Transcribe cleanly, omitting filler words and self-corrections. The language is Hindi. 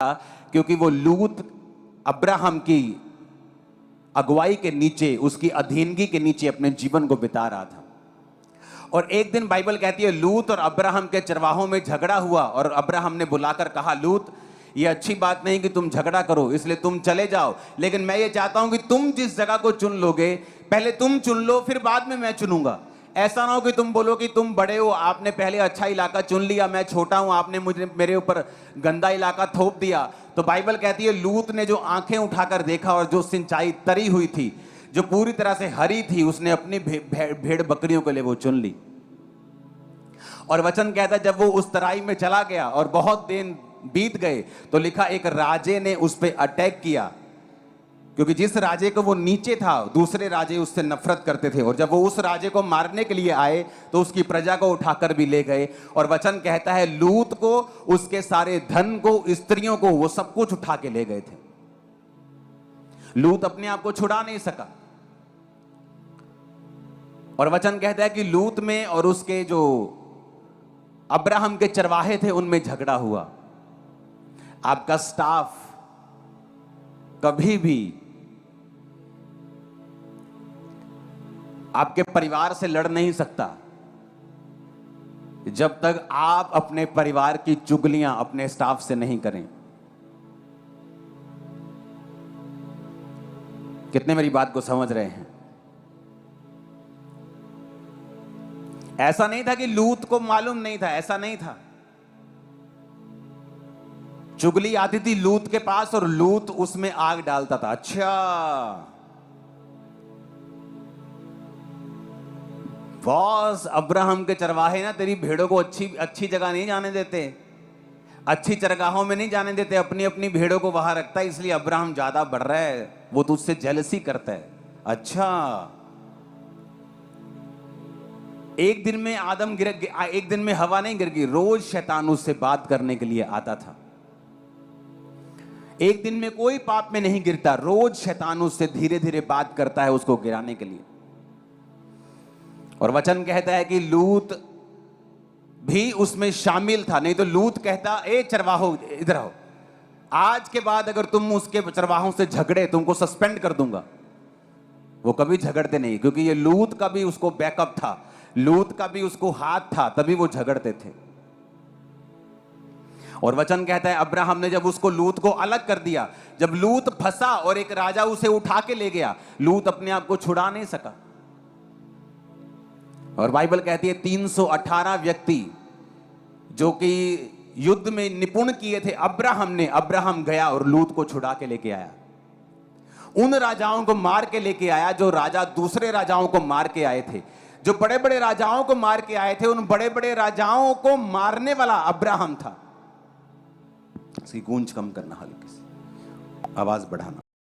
था, क्योंकि वो लूत अब्राहम की अगुवाई के नीचे, उसकी अधीनगी के नीचे अपने जीवन को बिता रहा था। और एक दिन बाइबल कहती है लूत और अब्राहम के चरवाहों में झगड़ा हुआ और अब्राहम ने बुलाकर कहा, लूत ये अच्छी बात नहीं कि तुम झगड़ा करो, इसलिए तुम चले जाओ, लेकिन मैं ये चाहता हूं कि तुम जिस जगह को चुन लोगे पहले तुम चुन लो, फिर बाद में मैं चुनूंगा। ऐसा ना हो कि तुम बोलो कि तुम बड़े हो, आपने पहले अच्छा इलाका चुन लिया, मैं छोटा हूं, आपने मेरे ऊपर गंदा इलाका थोप दिया। तो बाइबल कहती है लूत ने जो आंखें उठाकर देखा और जो सिंचाई तरी हुई थी, जो पूरी तरह से हरी थी, उसने अपनी भेड़ बकरियों के लिए वो चुन ली। और वचन कहता है जब वो उस तराई में चला गया और बहुत दिन बीत गए, तो लिखा एक राजे ने उस पर अटैक किया, क्योंकि जिस राजे को वो नीचे था दूसरे राजे उससे नफरत करते थे, और जब वो उस राजे को मारने के लिए आए तो उसकी प्रजा को उठाकर भी ले गए। और वचन कहता है लूत को, उसके सारे धन को, स्त्रियों को, वो सब कुछ उठा के ले गए थे। लूत अपने आप को छुड़ा नहीं सका। और वचन कहता है कि लूत में और उसके जो अब्राहम के चरवाहे थे उनमें झगड़ा हुआ। आपका स्टाफ कभी भी आपके परिवार से लड़ नहीं सकता जब तक आप अपने परिवार की चुगलियां अपने स्टाफ से नहीं करें। कितने मेरी बात को समझ रहे हैं? ऐसा नहीं था कि लूत को मालूम नहीं था, ऐसा नहीं था। चुगली आती थी लूत के पास और लूत उसमें आग डालता था। अच्छा, बॉस, अब्राहम के चरवाहे ना तेरी भेड़ों को अच्छी जगह नहीं जाने देते, अच्छी चरगाहों में नहीं जाने देते, अपनी अपनी भेड़ों को वहां रखता है, इसलिए अब्राहम ज्यादा बढ़ रहा है, वो तुझसे जेलसी करता है। अच्छा, एक दिन में एक दिन में हवा नहीं गिर गई, रोज शैतान उससे बात करने के लिए आता था। एक दिन में कोई पाप में नहीं गिरता, रोज शैतान उससे धीरे धीरे बात करता है उसको गिराने के लिए। और वचन कहता है कि लूत भी उसमें शामिल था, नहीं तो लूत कहता ए चरवाहो इधर आओ, आज के बाद अगर तुम उसके चरवाहों से झगड़े तुमको सस्पेंड कर दूंगा। वो कभी झगड़ते नहीं, क्योंकि ये लूत का भी उसको बैकअप था, लूत का भी उसको हाथ था, तभी वो झगड़ते थे। और वचन कहता है अब्राहम ने जब उसको लूत को अलग कर दिया, जब लूत फंसा और एक राजा उसे उठा के ले गया, लूत अपने आप को छुड़ा नहीं सका। और बाइबल कहती है 318 व्यक्ति जो कि युद्ध में निपुण किए थे अब्राहम गया और लूत को छुड़ा के लेके आया। उन राजाओं को मार के लेके आया जो राजा दूसरे राजाओं को मार के आए थे, जो बड़े बड़े राजाओं को मार के आए थे। उन बड़े बड़े राजाओं को मारने वाला अब्राहम था। इसकी गूंज कम करना, हल्की सी आवाज बढ़ाना।